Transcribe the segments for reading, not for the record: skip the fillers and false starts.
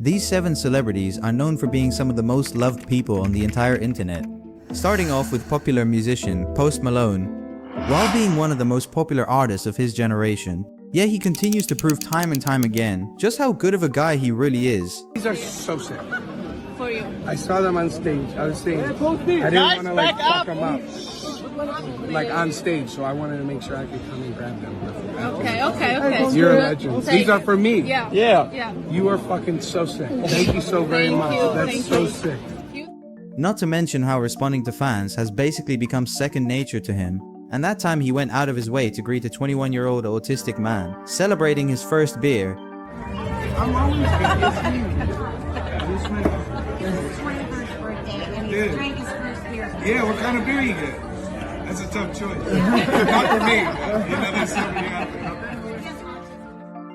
These 7 celebrities are known for being some of the most loved people on the entire internet. Starting off with popular musician Post Malone. While being one of the most popular artists of his generation, yet he continues to prove time and time again just how good of a guy he really is. These are so sick. For you. I saw them on stage. I was saying, I didn't want to like fuck them up, like on stage, so I wanted to make sure I could come and grab them. Okay. You're a legend. These are for me. Yeah. You are fucking so sick. Thank you so very much. That's so sick. Not to mention how responding to fans has basically become second nature to him. And that time he went out of his way to greet a 21-year-old autistic man, celebrating his first beer. I'm always This is his 21st birthday, and he's drank his first beer. Yeah, what kind of beer you get? That's a tough choice. Not for me, but you know, there's somebody out there.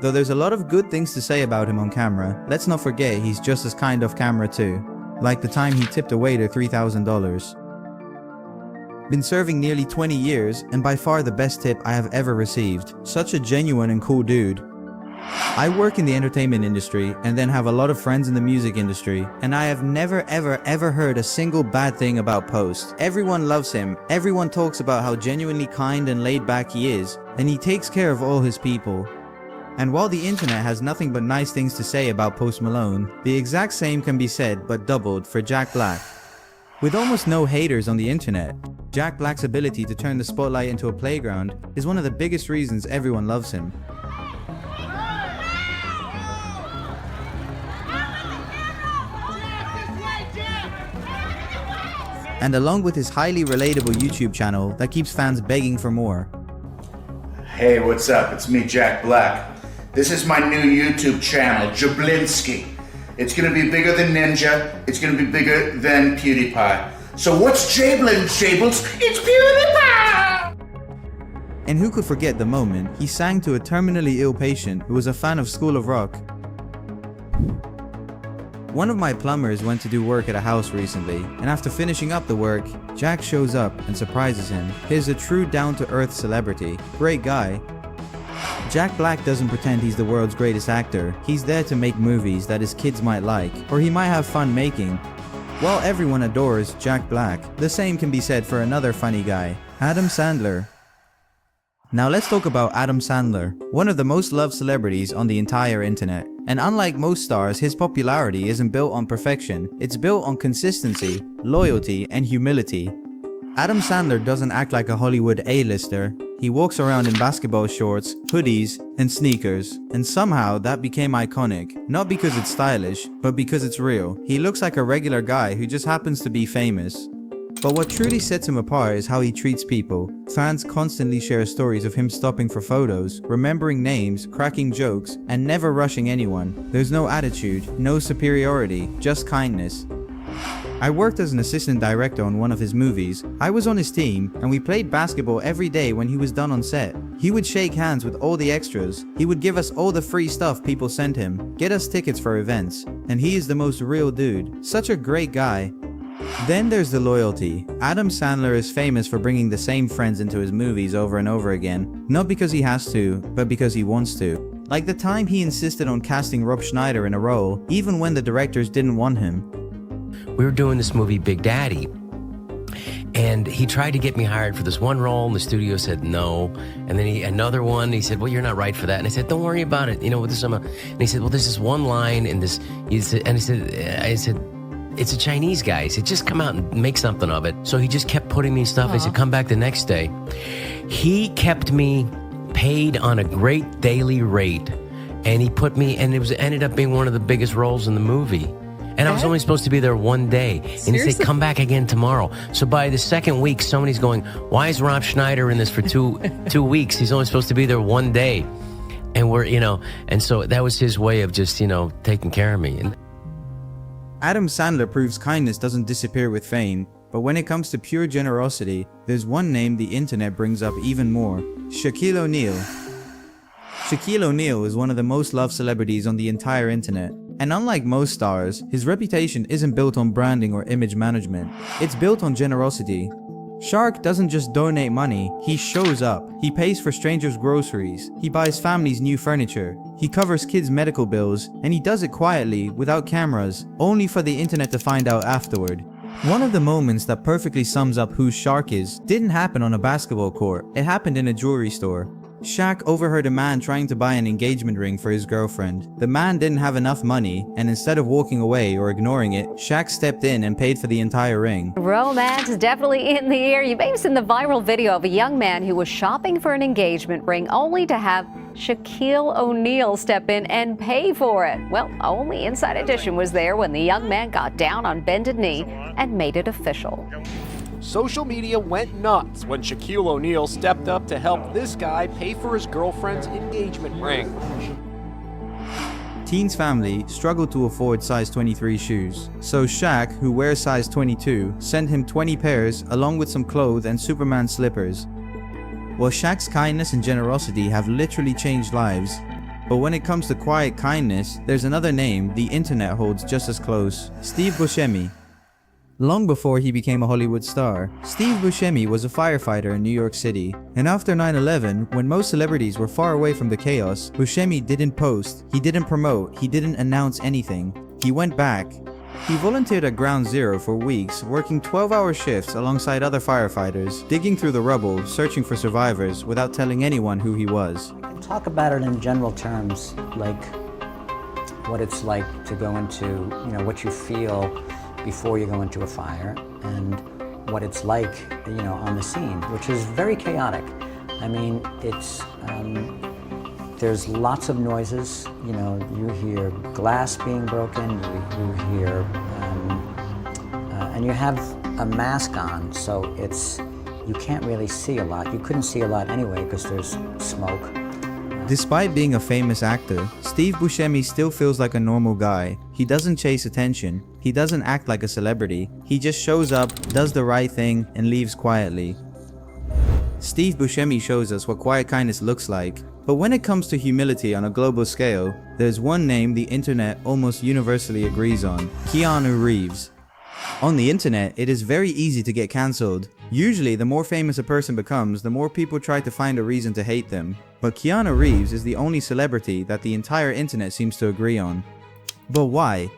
Though there's a lot of good things to say about him on camera, let's not forget he's just as kind off camera too. Like the time he tipped a waiter $3,000. Been serving nearly 20 years, and by far the best tip I have ever received. Such a genuine and cool dude. I work in the entertainment industry and then have a lot of friends in the music industry, and I have never ever heard a single bad thing about Post. Everyone loves him, everyone talks about how genuinely kind and laid back he is, and he takes care of all his people. And while the internet has nothing but nice things to say about Post Malone, the exact same can be said but doubled for Jack Black. With almost no haters on the internet, Jack Black's ability to turn the spotlight into a playground is one of the biggest reasons everyone loves him. And along with his highly relatable YouTube channel that keeps fans begging for more. Hey, what's up? It's me, Jack Black. This is my new YouTube channel, Jablinski. It's gonna be bigger than Ninja. It's gonna be bigger than PewDiePie. So what's Jablin, Jables? It's PewDiePie! And who could forget the moment he sang to a terminally ill patient who was a fan of School of Rock. One of my plumbers went to do work at a house recently, and after finishing up the work, Jack shows up and surprises him. He's a true down-to-earth celebrity. Great guy. Jack Black doesn't pretend he's the world's greatest actor. He's there to make movies that his kids might like, or he might have fun making. While everyone adores Jack Black, the same can be said for another funny guy, Adam Sandler. Now let's talk about Adam Sandler, one of the most loved celebrities on the entire internet. And unlike most stars, his popularity isn't built on perfection, it's built on consistency, loyalty, and humility. Adam Sandler doesn't act like a Hollywood A-lister. He walks around in basketball shorts, hoodies, and sneakers. And somehow that became iconic, not because it's stylish, but because it's real. He looks like a regular guy who just happens to be famous. But what truly sets him apart is how he treats people. Fans constantly share stories of him stopping for photos, remembering names, cracking jokes, and never rushing anyone. There's no attitude, no superiority, just kindness. I worked as an assistant director on one of his movies. I was on his team, and we played basketball every day when he was done on set. He would shake hands with all the extras. He would give us all the free stuff people sent him, get us tickets for events, and he is the most real dude. Such a great guy. Then there's the loyalty. Adam Sandler is famous for bringing the same friends into his movies over and over again, not because he has to, but because he wants to. Like the time he insisted on casting Rob Schneider in a role, even when the directors didn't want him. We were doing this movie, Big Daddy, and he tried to get me hired for this one role, and the studio said no. And then another one, he said, well, you're not right for that. And I said, don't worry about it. You know, and he said, well, this is one line in this. I said, it's a Chinese guy. He said, just come out and make something of it. So he just kept putting me stuff. I said, come back the next day. He kept me paid on a great daily rate, and he put me, and it ended up being one of the biggest roles in the movie. And I was only supposed to be there one day. And he said, come back again tomorrow. So by the second week, somebody's going, why is Rob Schneider in this for two weeks? He's only supposed to be there one day. And and so that was his way of just, taking care of me. And Adam Sandler proves kindness doesn't disappear with fame, but when it comes to pure generosity, there's one name the internet brings up even more: Shaquille O'Neal. Shaquille O'Neal is one of the most loved celebrities on the entire internet. And unlike most stars, his reputation isn't built on branding or image management. It's built on generosity. Shark doesn't just donate money, he shows up. He pays for strangers' groceries, he buys families new furniture, he covers kids' medical bills, and he does it quietly, without cameras, only for the internet to find out afterward. One of the moments that perfectly sums up who Shark is didn't happen on a basketball court, it happened in a jewelry store. Shaq overheard a man trying to buy an engagement ring for his girlfriend. The man didn't have enough money, and instead of walking away or ignoring it, Shaq stepped in and paid for the entire ring. Romance is definitely in the air. You may have seen the viral video of a young man who was shopping for an engagement ring only to have Shaquille O'Neal step in and pay for it. Well, only Inside Edition was there when the young man got down on bended knee and made it official. Social media went nuts when Shaquille O'Neal stepped up to help this guy pay for his girlfriend's engagement ring. Teen's family struggled to afford size 23 shoes, so Shaq, who wears size 22, sent him 20 pairs along with some clothes and Superman slippers. Well, Shaq's kindness and generosity have literally changed lives. But when it comes to quiet kindness, there's another name the internet holds just as close: Steve Buscemi. Long before he became a Hollywood star, Steve Buscemi was a firefighter in New York City. And after 9/11, when most celebrities were far away from the chaos, Buscemi didn't post, he didn't promote, he didn't announce anything. He went back. He volunteered at Ground Zero for weeks, working 12-hour shifts alongside other firefighters, digging through the rubble, searching for survivors without telling anyone who he was. Talk about it in general terms, like what it's like to go into, what you feel before you go into a fire, and what it's like, on the scene, which is very chaotic. I mean, there's lots of noises. You hear glass being broken, you hear, and you have a mask on, so you can't really see a lot. You couldn't see a lot anyway because there's smoke. Despite being a famous actor, Steve Buscemi still feels like a normal guy. He doesn't chase attention. He doesn't act like a celebrity. He just shows up, does the right thing, and leaves quietly. Steve Buscemi shows us what quiet kindness looks like. But when it comes to humility on a global scale, there's one name the internet almost universally agrees on: Keanu Reeves. On the internet, it is very easy to get cancelled. Usually, the more famous a person becomes, the more people try to find a reason to hate them. But Keanu Reeves is the only celebrity that the entire internet seems to agree on. But why?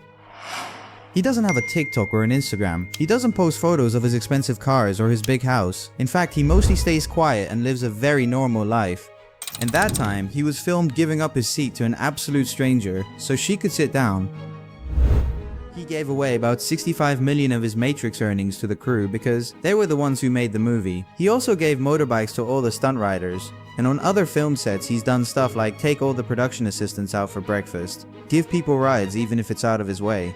He doesn't have a TikTok or an Instagram. He doesn't post photos of his expensive cars or his big house. In fact, he mostly stays quiet and lives a very normal life. And that time, he was filmed giving up his seat to an absolute stranger so she could sit down. He gave away about 65 million of his Matrix earnings to the crew because they were the ones who made the movie. He also gave motorbikes to all the stunt riders. And on other film sets, he's done stuff like take all the production assistants out for breakfast, give people rides even if it's out of his way.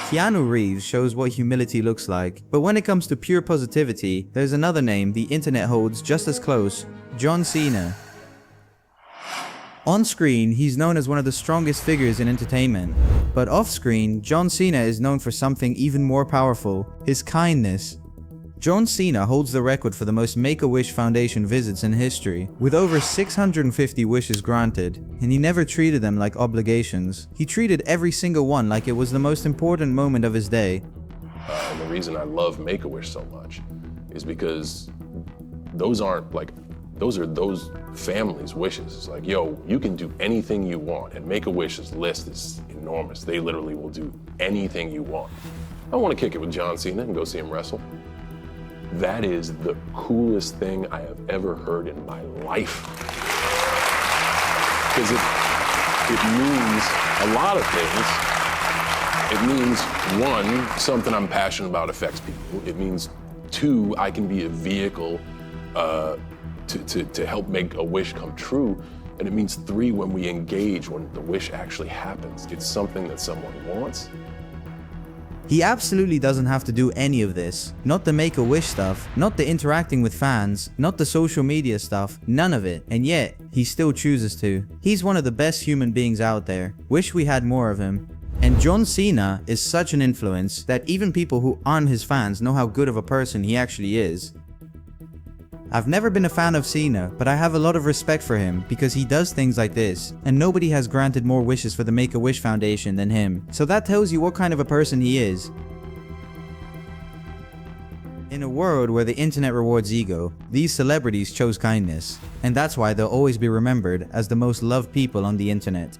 Keanu Reeves shows what humility looks like, but when it comes to pure positivity, there's another name the internet holds just as close: John Cena. On screen, he's known as one of the strongest figures in entertainment. But off screen, John Cena is known for something even more powerful: his kindness. John Cena holds the record for the most Make-A-Wish Foundation visits in history, with over 650 wishes granted, and he never treated them like obligations. He treated every single one like it was the most important moment of his day. And the reason I love Make-A-Wish so much is because those are those families' wishes. It's like, yo, you can do anything you want, and Make-A-Wish's list is enormous. They literally will do anything you want. I want to kick it with John Cena and go see him wrestle. That is the coolest thing I have ever heard in my life. Because it means a lot of things. It means, one, something I'm passionate about affects people. It means, two, I can be a vehicle to help make a wish come true. And it means, three, when we engage, when the wish actually happens, it's something that someone wants. He absolutely doesn't have to do any of this. Not the Make-A-Wish stuff, not the interacting with fans, not the social media stuff, none of it. And yet, he still chooses to. He's one of the best human beings out there. Wish we had more of him. And John Cena is such an influence that even people who aren't his fans know how good of a person he actually is. I've never been a fan of Cena, but I have a lot of respect for him because he does things like this, and nobody has granted more wishes for the Make-A-Wish Foundation than him. So that tells you what kind of a person he is. In a world where the internet rewards ego, these celebrities chose kindness, and that's why they'll always be remembered as the most loved people on the internet.